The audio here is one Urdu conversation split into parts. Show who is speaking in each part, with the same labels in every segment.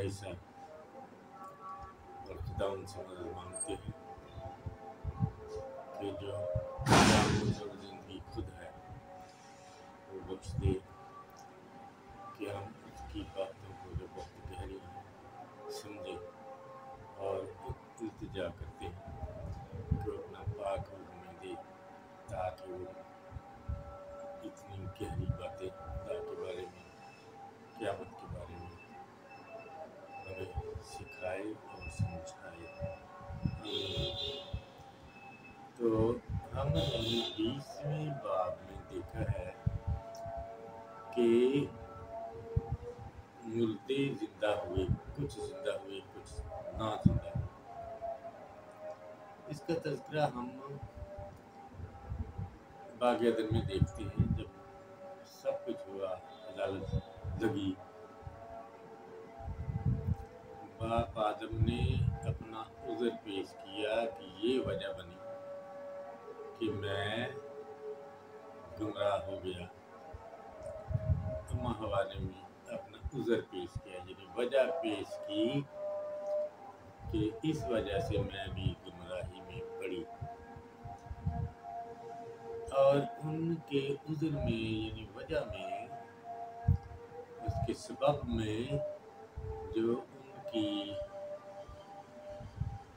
Speaker 1: حصہ اور خدا ان سے مدد مانگتے ہیں کہ جو زندگی خود ہے وہ بخش دے کہ ہم اس کی باتوں کو جو بہت گہری ہیں سمجھے اور التجا کرتے ہیں کہ اپنا پاک روح ہمیں دے تاکہ وہ اتنی گہری باتیں خدا کے بارے میں قیامت کے بارے میں ہمیں سکھائے اور سمجھائے۔ تو ہم نے 20ویں باب میں دیکھا ہے کہ مردے زندہ ہوئے، کچھ زندہ ہوئے، کچھ نہ زندہ ہوئے۔ اس کا تذکرہ ہم باغ عدن میں دیکھتے ہیں، جب سب کچھ ہوا، عدالت لگی، باپ آدم نے اپنا عذر پیش کیا کہ یہ وجہ بنی کہ میں گمراہ ہو گیا۔ اماں حوا نے بھی اپنا عذر پیش کیا، یعنی وجہ پیش کی کہ اس وجہ سے میں بھی گمراہی میں پڑی، اور ان کے عذر میں یعنی وجہ میں، اس کے سبب میں جو ان کی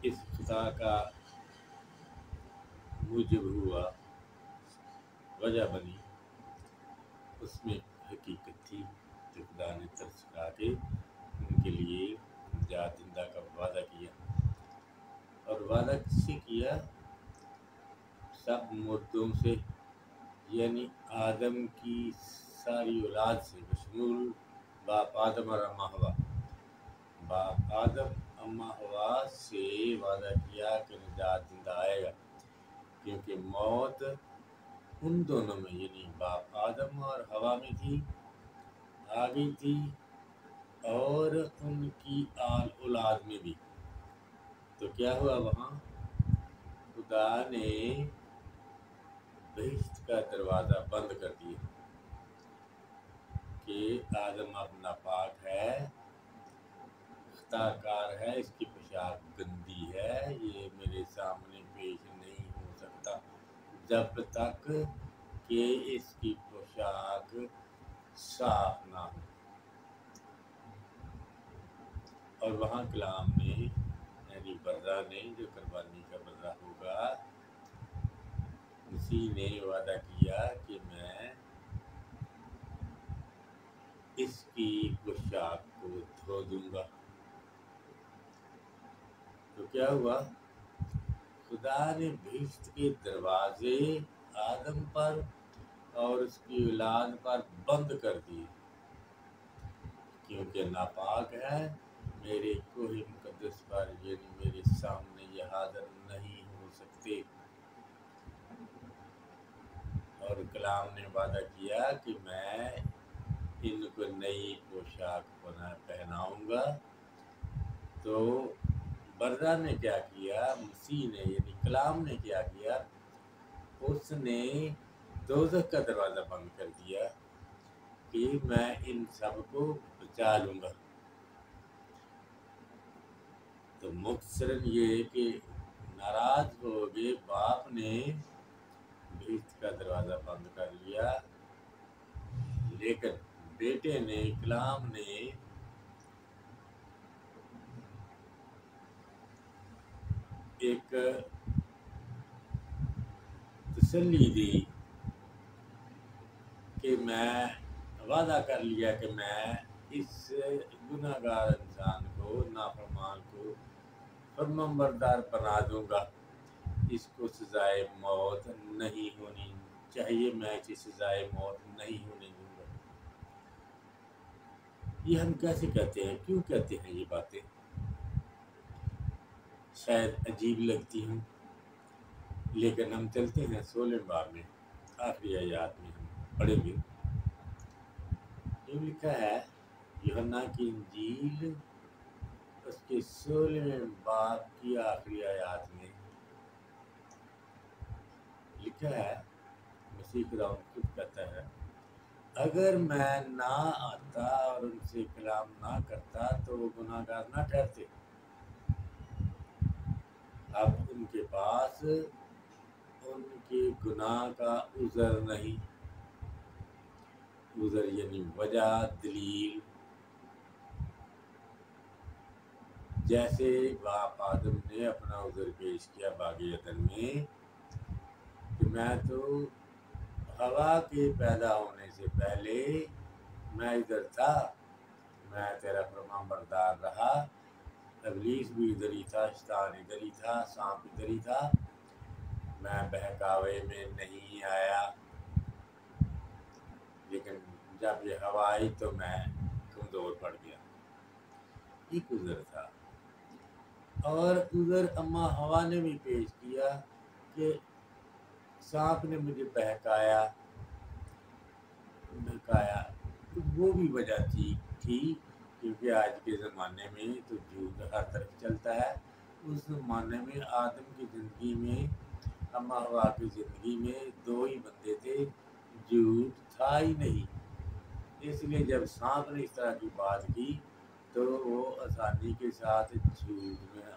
Speaker 1: اس خطا کا موجب ہوا، وجہ بنی، اس میں حقیقت تھی کہ خدا نے ترس کھا کے ان کے لیے نجات دہندہ کا وعدہ کیا، اور وعدہ کس سے کیا؟ سب مردوں سے، یعنی آدم کی ساری اولاد سے، بشمول باپ آدم اور اماں حوا۔ باپ آدم اماں حوا سے وعدہ کیا کہ نجات دہندہ آئے گا، کیونکہ موت ان دونوں میں یعنی باپ آدم اور حوا میں تھی، آ گئی تھی، اور ان کی آل اولاد میں بھی۔ تو کیا ہوا وہاں؟ خدا نے بہشت کا دروازہ بند کر دیا کہ آدم اب ناپاک ہے، خطا کار ہے، اس کی پوشاک گندی ہے، یہ میرے سامنے پیش نہیں ہو سکتا جب تک کہ اس کی پوشاک صاف نہ ہو۔ اور وہاں کلام نے یعنی برہ نے، جو قربانی کا برہ ہوگا، مسیح نے وعدہ کیا کہ میں اس کی پوشاک کو دھو دوں گا۔ تو کیا ہوا؟ خدا نے بہشت کے دروازے آدم پر اور اس کی اولاد پر بند کر دیے، کیونکہ ناپاک ہے، میرے کوہ مقدس پر یعنی میرے سامنے یہ حاضر نہیں ہو سکتے۔ اور کلام نے وعدہ کیا کہ میں ان کو نئی پوشاک پہناؤں گا۔ تو برہ نے کیا کیا؟ مسیح نے یعنی کلام نے کیا کیا؟ اس نے دوزخ کا دروازہ بند کر دیا کہ میں ان سب کو بچا لوں گا۔ تو مختصراً یہ کہ ناراض ہو گئے، باپ نے بہشت کا دروازہ بند کر لیا، لیکن بیٹے نے، کلام نے ایک تسلی دی کہ میں وعدہ کر لیا کہ میں اس گناہ گار انسان کو، نافرمان کو فرمانبردار بنا دوں گا، اس کو سزائے موت نہیں ہونی چاہیے، میں اسے سزائے موت نہیں ہونے دوں گا۔ یہ ہم کیسے کہتے ہیں؟ کیوں کہتے ہیں یہ باتیں؟ شاید عجیب لگتی ہیں، لیکن ہم چلتے ہیں 16 باب میں، آخری آیات میں ہم پڑھیں گے۔ یہ لکھا ہے یوحنا کی انجیل اس کے 16 باب کی آخری آیات میں لکھا ہے، مسیح خدا خود کہتا ہے اگر میں نہ آتا اور ان سے کلام نہ کرتا تو وہ گناہ گار نہ ٹھہرتے۔ اب ان کے پاس ان کے گناہ کا عذر نہیں، عذر یعنی وجہ، دلیل۔ جیسے باپ آدم نے اپنا عذر پیش کیا باغ عدن میں کہ میں تو ہوا کے پیدا ہونے سے پہلے میں ادھر تھا، میں تیرا فرمان بردار رہا، ابلیس بھی ادھر ہی تھا، شیطان ادھر ہی تھا، سانپ ادھر ہی تھا، میں بہکاوے میں نہیں آیا، لیکن جب یہ ہوا آئی تو میں کمزور پڑ گیا۔ ایک عذر تھا۔ اور عذر اما ہوا نے بھی پیش کیا کہ سانپ نے مجھے بہکایا، تو وہ بھی وجہ تھی کیونکہ آج کے زمانے میں تو جھوٹ ہر طرف چلتا ہے۔ اس زمانے میں آدم کی زندگی میں، اما ہوا کی زندگی میں دو ہی بندے تھے، جھوٹ تھا ہی نہیں۔ اس لیے جب سانپ نے اس طرح کی بات کی تو وہ آسانی کے ساتھ جھوٹ میں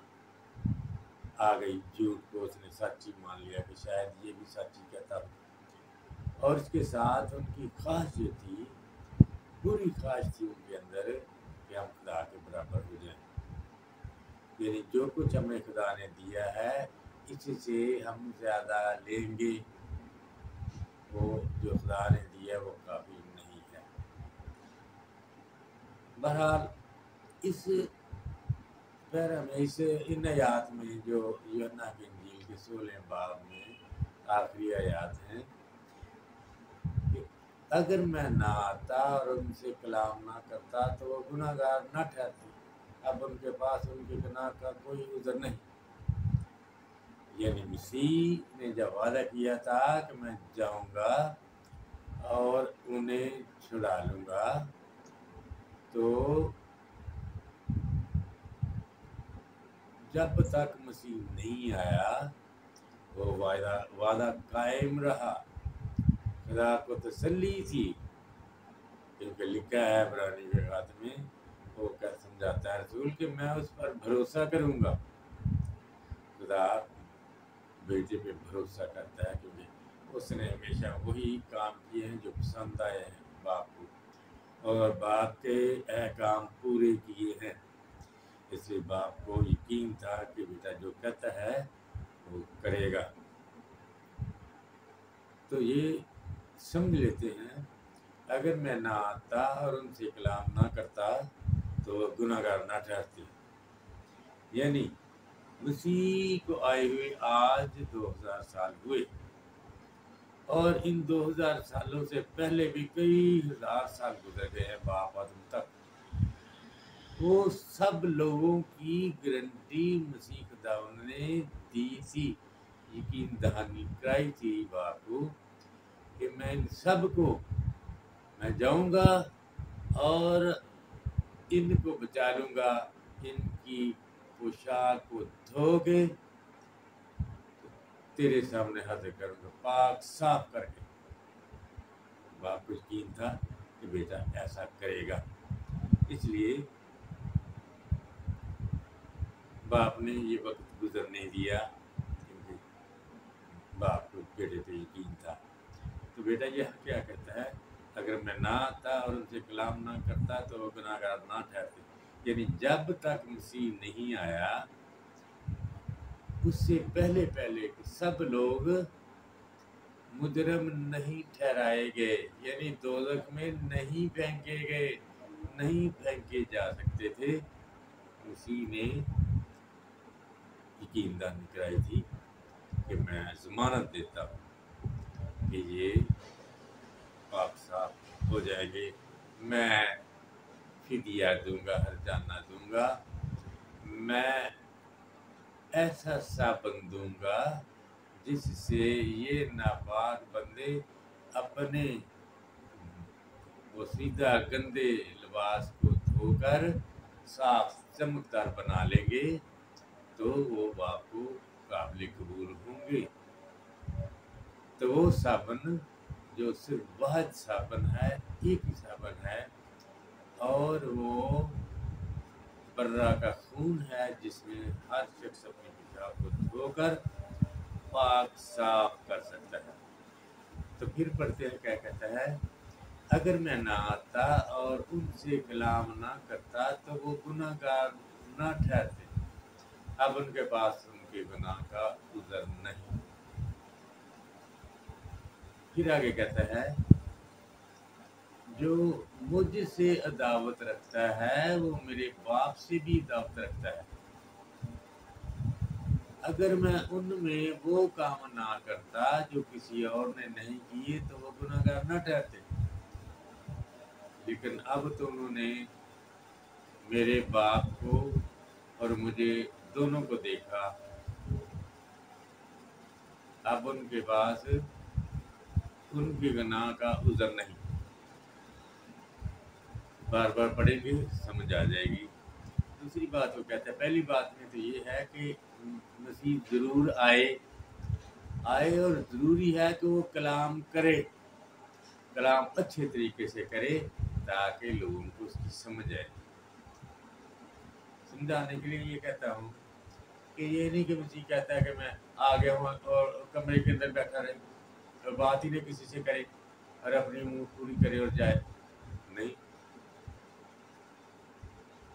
Speaker 1: آ گئی، جھوٹ کو اس نے سچ ہی مان لیا کہ شاید یہ بھی سچ ہی کہتا ہوں۔ اور اس کے ساتھ ان کی خواہش یہ تھی، بری خواہش تھی ان کے اندر کہ ہم خدا کے برابر ہو جائیں، یعنی جو کچھ ہمیں خدا نے دیا ہے اس سے ہم زیادہ لیں گے، وہ جو خدا نے دیا وہ کافی نہیں ہے۔ بہرحال اس پیرا میں ان آیات میں جو یوحنا کی انجیل کے 16 باب میں آخری آیات ہیں کہ اگر میں نہ آتا اور ان سے کلام نہ کرتا تو وہ گناہ گار نہ ٹھہرتے۔ اب ان کے پاس ان کے گناہ کا کوئی عذر نہیں۔ یعنی مسیح نے جب وعدہ کیا تھا کہ میں جاؤں گا اور انہیں چھڑا لوں گا، تو جب تک مسیح نہیں آیا وہ وعدہ قائم رہا۔ خدا کو تسلی تھی، کیونکہ لکھا ہے عبرانی کے خط میں، وہ کیا سمجھاتا ہے رسول کہ میں اس پر بھروسہ کروں گا۔ خدا بیٹے پہ بھروسہ کرتا ہے کیونکہ اس نے ہمیشہ وہی کام کیے ہیں جو پسند آئے ہیں باپ کو، اور باپ کے احکام پورے کیے ہیں۔ اس لیے باپ کو یقین تھا کہ بیٹا جو کہتا ہے وہ کرے گا۔ تو یہ سمجھ لیتے ہیں اگر میں نہ آتا اور ان سے کلام نہ کرتا تو وہ گناہ گار نہ ٹھہرتے۔ یعنی مسیح کو آئے ہوئے آج 2000 سال ہوئے، اور ان 2000 سالوں سے پہلے بھی کئی ہزار سال گزر گئے ہیں باپ آدم تک۔ وہ سب لوگوں کی گارنٹی مسیح خداوند نے دی تھی، یقین دہانی کرائی تھی باپ کو کہ میں ان سب کو میں جاؤں گا اور ان کو بچا لوں گا، ان کی پوشاک کو دھو کے تیرے سامنے حاضر کروں گا، پاک صاف کر کے۔ باپ کو یقین تھا کہ بیٹا ایسا کرے گا، اس لیے باپ نے یہ وقت گزر نہیں دیا، کیونکہ باپ کو بیٹے پہ یقین تھا۔ تو بیٹا یہ کیا کہتا ہے، اگر میں نہ آتا اور ان سے کلام نہ کرتا تو وہ گناہ گار نہ ٹھہرتے۔ یعنی جب تک مسیح نہیں آیا اس سے پہلے سب لوگ مجرم نہیں ٹھہرائے گئے، یعنی دوزخ میں نہیں پھینکے گئے، نہیں پھینکے جا سکتے تھے۔ مسیح نے یقین دہانی کرائی تھی کہ میں ضمانت دیتا ہوں کہ یہ پاک صاف ہو جائیں گے، میں فدیہ دوں گا، ہرجانہ دوں گا، میں ایسا صابن دوں گا جس سے یہ ناپاک بندے اپنے پوشیدہ گندے لباس کو دھو کر صاف چمکدار بنا لیں گے، تو وہ باپ کو قابل قبول ہوں گے۔ تو وہ صابن جو صرف واحد صابن ہے، ایک ہی صابن ہے، اور وہ برہ کا خون ہے، جس میں ہر شخص اپنی پیشاب کو دھو کر پاک صاف کر سکتا ہے۔ تو پھر پڑھتے ہیں کیا کہتا ہے، اگر میں نہ آتا اور ان سے کلام نہ کرتا تو وہ گناہ گار نہ ٹھہرتے، اب ان کے پاس ان کے گناہ کا عذر نہیں۔ پھر آگے کہتا ہے، جو مجھ سے عداوت رکھتا ہے وہ میرے باپ سے بھی عداوت رکھتا ہے۔ اگر میں ان میں وہ کام نہ کرتا جو کسی اور نے نہیں کیے تو وہ گناہ گار نہ ٹھہرتے، لیکن اب تو انہوں نے میرے باپ کو اور مجھے دونوں کو دیکھا، اب ان کے پاس ان کے گناہ کا عذر نہیں۔ بار بار پڑھیں گے سمجھ آ جائے گی۔ دوسری بات وہ کہتا ہے، پہلی بات میں تو یہ ہے کہ مسیح ضرور آئے اور ضروری ہے کہ وہ کلام کرے، کلام اچھے طریقے سے کرے تاکہ لوگوں کو اس کی سمجھ آئے۔ سمجھانے کے لیے یہ کہتا ہوں کہ یہ نہیں کہ مسیح کہتا ہے کہ میں آ گیا ہوں اور کمرے کے اندر بیٹھا رہے اور بات ہی نہیں کسی سے کرے اور اپنی منہ پوری کرے اور جائے، نہیں۔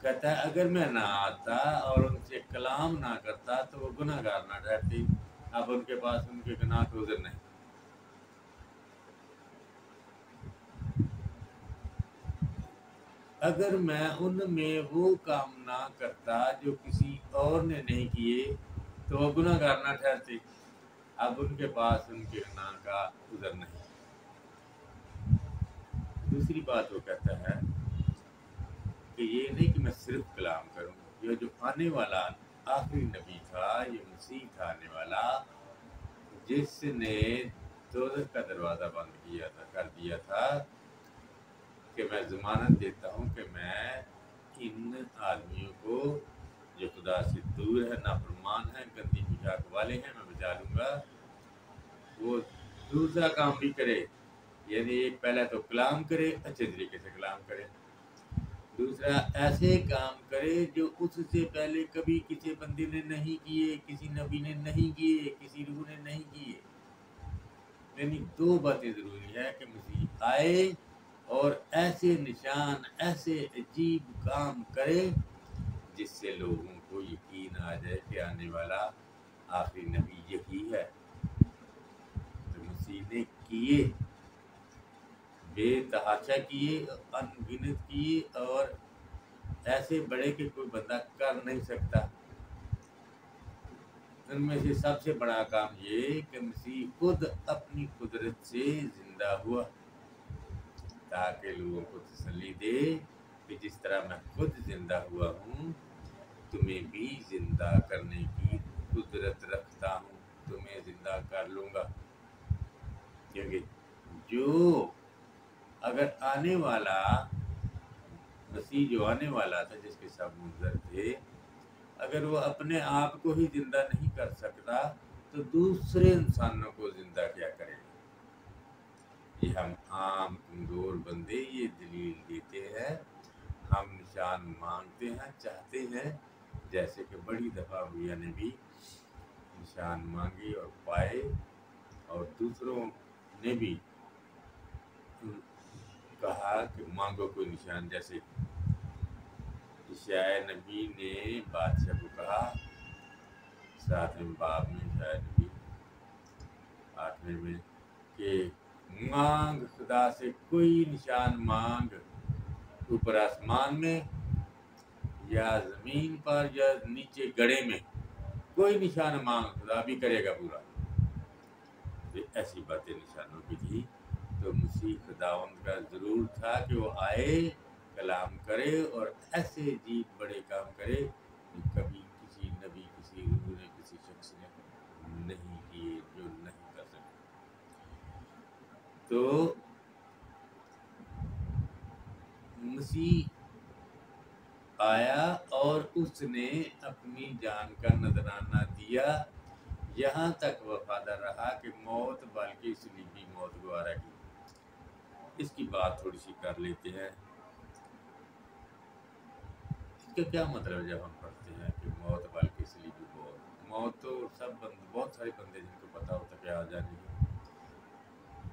Speaker 1: کہتا ہے اگر میں نہ آتا اور ان سے کلام نہ کرتا تو وہ گناہ گار نہ ٹھہرتے، اب ان کے پاس ان کے گناہ کا عذر نہیں۔ اگر میں ان میں وہ کام نہ کرتا جو کسی اور نے نہیں کیے تو وہ گناہ گار نہ ٹھہرتے، اب ان کے پاس ان کے گناہ کا عذر نہیں۔ دوسری بات وہ کہتا ہے کہ یہ نہیں کہ میں صرف کلام کروں، یہ جو آنے والا آخری نبی تھا، یہ مسیح تھا آنے والا، جس نے دوزخ کا دروازہ بند کر دیا تھا، کہ میں ضمانت دیتا ہوں کہ میں ان آدمیوں کو جو خدا سے دور ہے، نافرمان ہیں، گندی پیشاب والے ہیں، میں بچا لوں گا۔ وہ دوسرا کام بھی کرے، یعنی ایک پہلا تو کلام کرے، اچھے طریقے سے کلام کرے، دوسرا ایسے کام کرے جو اس سے پہلے کبھی کسی بندے نے نہیں کیے، کسی نبی نے نہیں کیے، کسی روح نے نہیں کیے۔ یعنی دو باتیں ضروری ہے کہ مسیح آئے اور ایسے نشان، ایسے عجیب کام کرے جس سے لوگوں کو یقین آ جائے کہ آنے والا آخری نبی یہی ہے۔ تو مسیح نے کیے، بے تحاشا کیے، ان گنت کیے، اور ایسے بڑے کہ کوئی بندہ کر نہیں سکتا۔ ان میں سے سب سے بڑا کام یہ کہ مسیح خود اپنی قدرت سے زندہ ہوا تاکہ لوگوں کو تسلی دے کہ جس طرح میں خود زندہ ہوا ہوں، تمہیں بھی زندہ کرنے کی قدرت رکھتا ہوں، تمہیں زندہ کر لوں گا۔ کیونکہ جو اگر آنے والا مسیح جو آنے والا تھا، جس کے سب منظر تھے، اگر وہ اپنے آپ کو ہی زندہ نہیں کر سکتا تو دوسرے انسانوں کو زندہ کیا کرے گا؟ یہ ہم عام کمزور بندے یہ دلیل دیتے ہیں، ہم نشان مانگتے ہیں، چاہتے ہیں، جیسے کہ بڑی دفعہ ہویا نے بھی نشان مانگے اور پائے، اور دوسروں نے بھی کہا کہ مانگو کوئی نشان، جیسے عیسیٰ نبی نے بادشاہ کو کہا 7ویں باب میں، عیسیٰ نبی 8ویں میں، کہ مانگ خدا سے کوئی نشان مانگ، اوپر آسمان میں یا زمین پر یا نیچے گڑھے میں، کوئی نشان مانگ، خدا بھی کرے گا پورا۔ یہ ایسی باتیں نشانوں کی تھی۔ تو مسیح خداوند کا ضرور تھا کہ وہ آئے، کلام کرے اور ایسے عجیب بڑے کام کرے جو کبھی کسی نبی، کسی روح نے، کسی شخص نے نہیں کیے، جو نہیں کر سکے۔ تو مسیح آیا اور اس نے اپنی جان کا نذرانہ دیا، یہاں تک وفادار رہا کہ موت، بلکہ صلیبی موت گوارا کی۔ اس کی بات تھوڑی سی کر لیتے ہیں۔ اس کا کیا مطلب جب ہم پڑھتے ہیں کہ موت بلکہ صلیبی موت تو بہت سارے بندے جن کو پتا ہوتا کہ آ جانی ہے،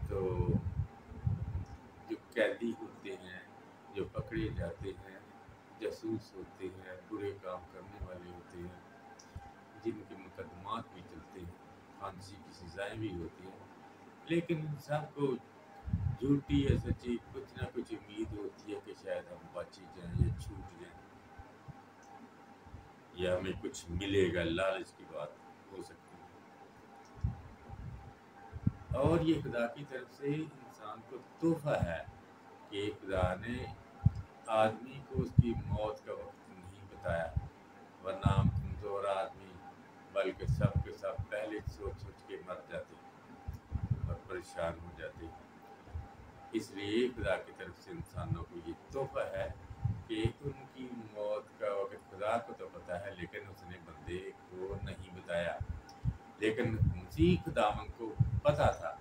Speaker 1: تو جو قیدی ہوتے ہیں، جو پکڑے جاتے ہیں، جاسوس ہوتے ہیں، برے کام کرنے والے ہوتے ہیں، جن کے مقدمات بھی چلتے ہیں، پھانسی کی سزائیں بھی ہوتی ہیں، لیکن ان سب کو جھوٹی یا سچی کچھ نہ کچھ امید ہوتی ہے کہ شاید ہم بچ جائیں یا چھوٹ جائیں یا ہمیں کچھ ملے گا، لالچ کی بات ہو سکتی ہے۔ اور یہ خدا کی طرف سے انسان کو تحفہ ہے کہ خدا نے آدمی کو اس کی موت کا وقت نہیں بتایا، ورنہ ہم کمزور آدمی بلکہ سب کے سب پہلے سوچ کے مر جاتے اور پریشان ہو جاتے۔ اس لیے خدا کی طرف سے انسانوں کو یہ تحفہ ہے کہ ان کی موت کا وقت خدا کو تو پتہ ہے، لیکن اس نے بندے کو نہیں بتایا، لیکن مسیح خداوند کو پتہ تھا۔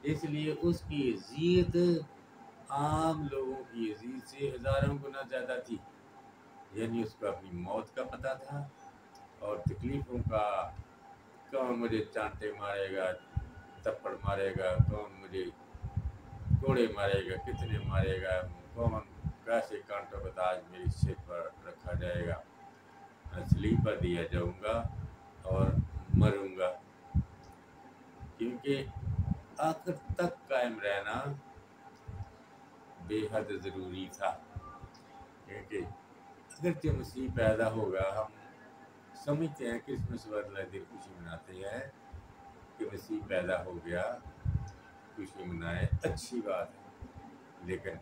Speaker 1: اس لیے اس کی اذیت عام لوگوں کی اذیت سے ہزاروں گنا زیادہ تھی، یعنی اس کو اپنی موت کا پتہ تھا اور تکلیفوں کا، کون مجھے چانٹے مارے گا، تھپڑ مارے گا، کون مجھے کوڑے مارے گا، کتنے مارے گا، کون کیسے کانٹوں کا تاج میری سر پر رکھا جائے گا، میں صلیب پر دیا جاؤں گا اور مروں گا، کیونکہ آخر تک قائم رہنا بے حد ضروری تھا۔ کیونکہ اگرچہ مسیح پیدا ہوگا، ہم سمجھتے ہیں کرسمس والے دن خوشی مناتے ہیں کہ مسیح پیدا ہو گیا، خوشی منائے، اچھی بات ہے، لیکن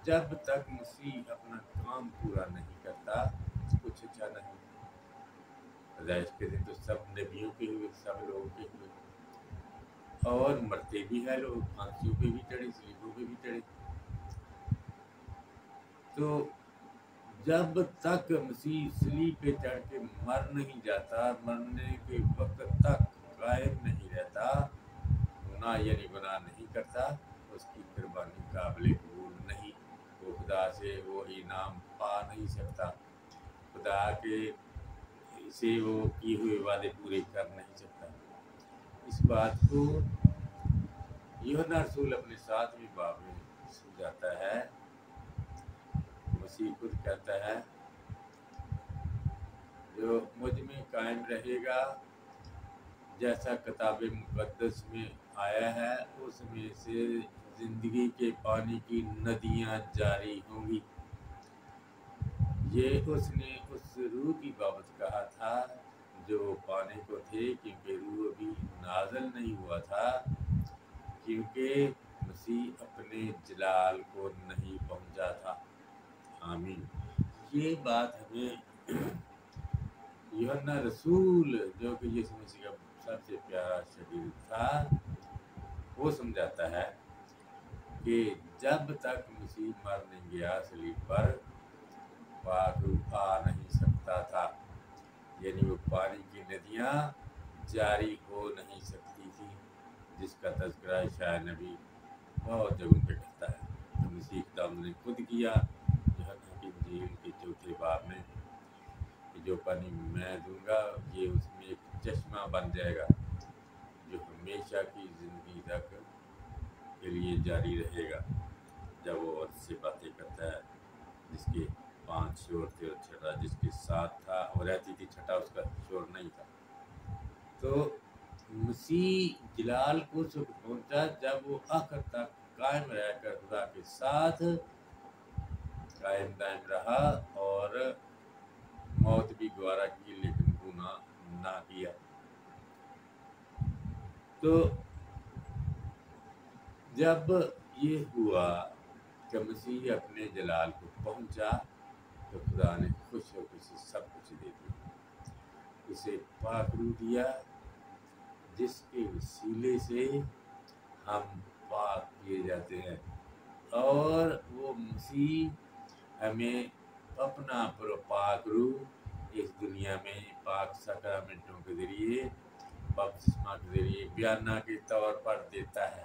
Speaker 1: جب تک مسیح اپنا کام پورا نہیں کرتا کچھ اچھا نہیں۔ پیدائش کے دن تو سب نبیوں کے ہوئے، سب لوگوں کے ہوئے، اور مرتے بھی ہیں لوگ، پھانسیوں پہ بھی چڑھے، صلیبوں پہ بھی چڑھے۔ تو جب تک مسیح صلیب پہ چڑھ کے مر نہیں جاتا، مرنے کے وقت تک قائم نہیں رہتا، گناہ یعنی گناہ نہیں کرتا، اس کی قربانی قابل قبول نہیں، وہ خدا سے وہ انعام پا نہیں سکتا، خدا کے سے وہ کیے ہوئے وعدے پورے کر نہیں سکتا۔ اس بات کو یوحنا رسول اپنے 7ویں باب میں سمجھاتا ہے۔ مسیح خود کہتا ہے جو مجھ میں قائم رہے گا، جیسا کتاب مقدس میں آیا ہے، اس میں سے زندگی کے پانی کی ندیاں جاری ہوں گی۔ یہ اس نے اس روح کی بابت کہا تھا جو وہ پانے کو تھے، کیونکہ روح ابھی نازل نہیں ہوا تھا، کیونکہ مسیح اپنے جلال کو نہیں پہنچا تھا۔ آمین۔ یہ بات ہمیں یوحنا رسول جو کہ یسوع مسیح کا سب سے پیارا شاگرد تھا، وہ سمجھاتا ہے کہ جب تک مسیح مر نہیں گیا صلیب پر، پاک روح آ نہیں سکتا تھا، یعنی وہ پانی کی ندیاں جاری ہو نہیں سکتی تھی، جس کا تذکرہ عیسیٰ نبی بہت جگہوں پہ کرتا ہے۔ تو مسیح خداوند نے خود کیا یوحنا کی انجیل کے 4 باب میں کہ جو پانی میں دوں گا یہ اس میں ایک چشمہ بن جائے گا جو ہمیشہ کی زندگی تک کے لیے جاری رہے گا۔ جب وہ عورت سے باتیں کرتا ہے جس کے 5 شور تھے اور چھٹا جس کے 7 تھا اور رہتی تھی، چھٹا اس کا شور نہیں تھا، تو مسیح جلال کو سب پہنچا جب وہ آخر تک قائم رہ کر خدا کے ساتھ قائم دائم رہا اور موت بھی گوارا کی لیکن گناہ نہ کیا۔ تو جب یہ ہوا کہ مسیح اپنے جلال کو پہنچا تو خدا نے خوش ہو کے سب کچھ دے دیا، اسے پاک روح دیا جس کے وسیلے سے ہم پاک کیے جاتے ہیں، اور وہ مسیح ہمیں اپنا پاک روح اس دنیا میں پاک ساکرامنٹوں کے ذریعے، بپتسمہ کے ذریعے بیانہ کے طور پر دیتا ہے۔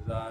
Speaker 1: 1000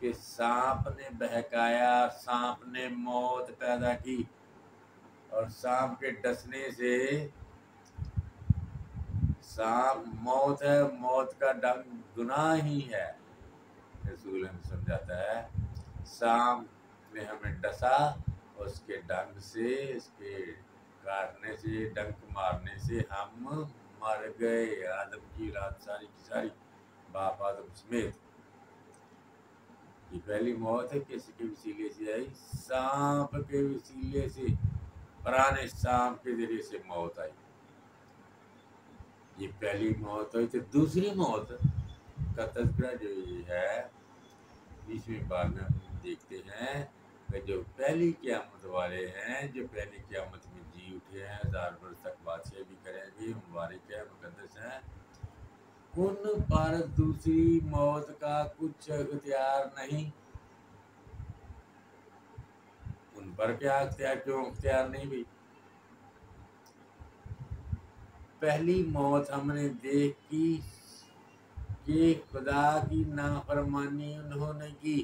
Speaker 1: کہ سانپ نے بہکایا، سانپ نے موت پیدا کی، اور سانپ کے ڈسنے سے سانپ موت ہے، موت کا ڈنگ گناہ ہی ہے۔ رسول ہمیں سمجھاتا ہے سانپ نے ہمیں ڈسا، اس کے ڈنگ سے، اس کے کاٹنے سے، ڈنک مارنے سے ہم مر گئے، آدم کی رات ساری کی ساری، باپ آدم سمیت۔ یہ پہلی موت ہے کس کے وسیلے سے آئی؟ سانپ کے وسیلے سے، پرانے سانپ کے ذریعے سے موت آئی۔ یہ پہلی موت ہوئی۔ تو دوسری موت کا تذکرہ جو یہ ہے 20ویں بار میں ہم دیکھتے ہیں کہ جو پہلی قیامت والے ہیں، جو پہلی قیامت میں جی اٹھے ہیں، 1000 برس تک بادشاہ بھی کریں گے، مبارک ہے، مقدس ہیں، ان پر دوسری موت کا کچھ اختیار نہیں۔ ان پر کیا اختیار، کیوں اختیار نہیں بھی؟ پہلی موت ہم نے دیکھی کہ خدا کی نافرمانی انہوں نے کی۔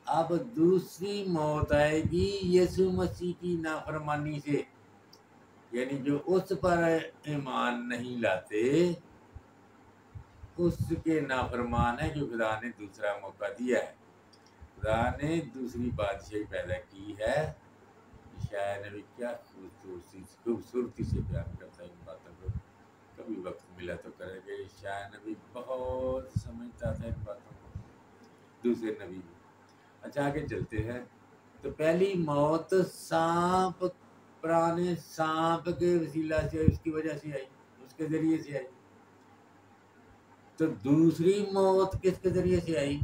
Speaker 1: اب دوسری موت آئے گی یسوع مسیح کی نافرمانی سے، یعنی جو اس پر ایمان نہیں لاتے اس کے نافرمان ہے، جو خدا نے دوسرا موقع دیا ہے۔ خدا نے دوسری بادشاہی پیدا کی ہے۔ شاید نبی کیا خوبصورتی سے بیان کرتا ہے ان باتوں کو، کبھی وقت ملا تو کریں گے۔ شاید نبی بہت سمجھتا تھا ان باتوں کو، دوسرے نبی بھی۔ اچھا آگے چلتے ہیں۔ تو پہلی موت سانپ، پرانے سانپ کے وسیلہ سے، اس کی وجہ سے آئی، اس کے ذریعے سے آئی۔ تو دوسری موت کس کے ذریعے سے آئی؟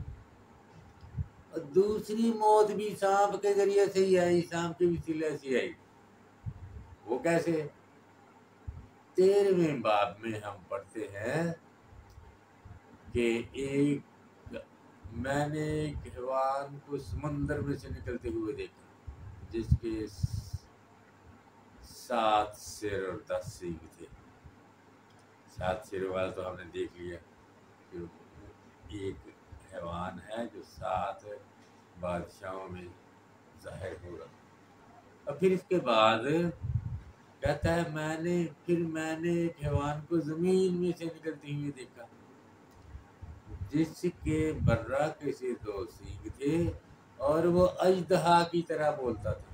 Speaker 1: دوسری موت بھی سانپ کے ذریعے سے ہی آئی، سانپ کے وسیلے سے آئی۔ وہ کیسے؟ 13ویں باب میں ہم پڑھتے ہیں کہ میں نے ایک حیوان کو سمندر میں سے نکلتے ہوئے دیکھا، جس کے 7 سر اور 10 سینگ تھے۔ 7 سر والا تو ہم نے دیکھ لیا کہ ایک حیوان ہے جو 7 بادشاہوں میں ظاہر ہوگا۔ اور پھر اس کے بعد کہتا ہے میں نے ایک حیوان کو زمین میں سے نکلتے ہوئے دیکھا، جس کے برق سے 2 سینگ تھے، اور وہ اژدہا کی طرح بولتا تھا۔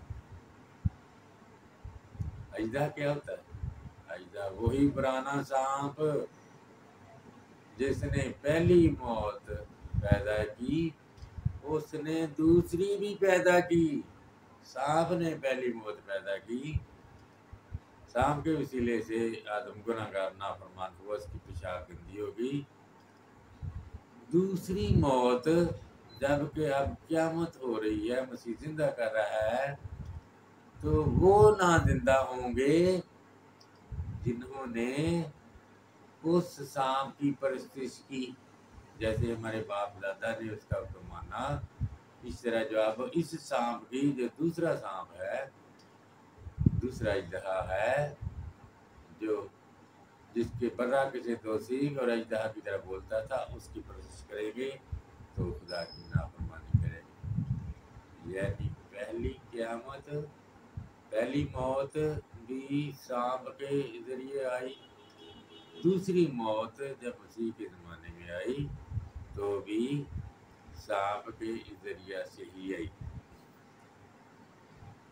Speaker 1: اژدہا کیا ہوتا ہے؟ اژدہا وہی پرانا سانپ جس نے پہلی موت پیدا کی، اس نے دوسری بھی پیدا کی۔ سانپ نے پہلی موت پیدا کی، سانپ کے وسیلے سے آدم گناہگار نافرمان ہوا، اس کی پیشاب گندی ہو گئی۔ دوسری موت جب کہ اب قیامت ہو رہی ہے، مسیح زندہ کر رہا ہے، تو وہ نازندہ ہوں گے جنہوں نے اس سانپ کی پرستش کی، جیسے ہمارے باپ دادا نے اس کا حکم مانا۔ اس طرح جو اب اس سانپ کی، جو دوسرا سانپ ہے، دوسرا اژدہا ہے، جو جس کے برق سے 2 سینگ اور اژدہا کی طرح بولتا تھا، اس کی پرستش کریں گے تو خدا کی نافرمانی کریں گے۔ یعنی پہلی قیامت، پہلی موت بھی سانپ کے ذریعے آئی، دوسری موت جب مسیح کے زمانے میں آئی تو بھی سانپ کے ذریعہ سے ہی آئی۔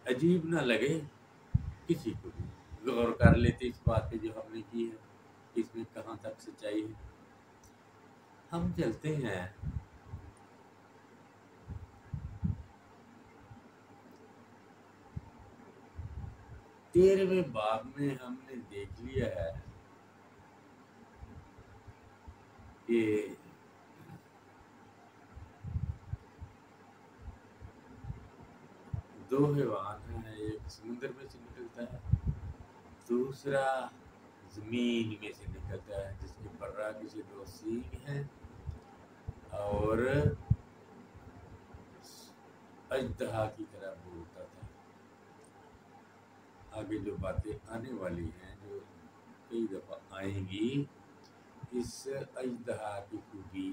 Speaker 1: عجیب نہ لگے کسی کو بھی، غور کر لیتے اس بات پہ جو ہم نے کی ہے، اس میں کہاں تک سچائی ہے۔ ہم چلتے ہیں 13ویں باب میں ہم نے دیکھ لیا ہے کہ دو حیوان ہیں، ایک سمندر میں سے نکلتا ہے، دوسرا زمین میں سے نکلتا ہے، جس کے برق سے 2 سینگ ہیں اور اژدہا کی طرح بولتا تھا۔ آگے جو باتیں آنے والی ہیں، جو کئی دفعہ آئیں گی، اس اژدہا کی خوبی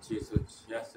Speaker 1: 666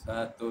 Speaker 1: 7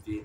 Speaker 1: 3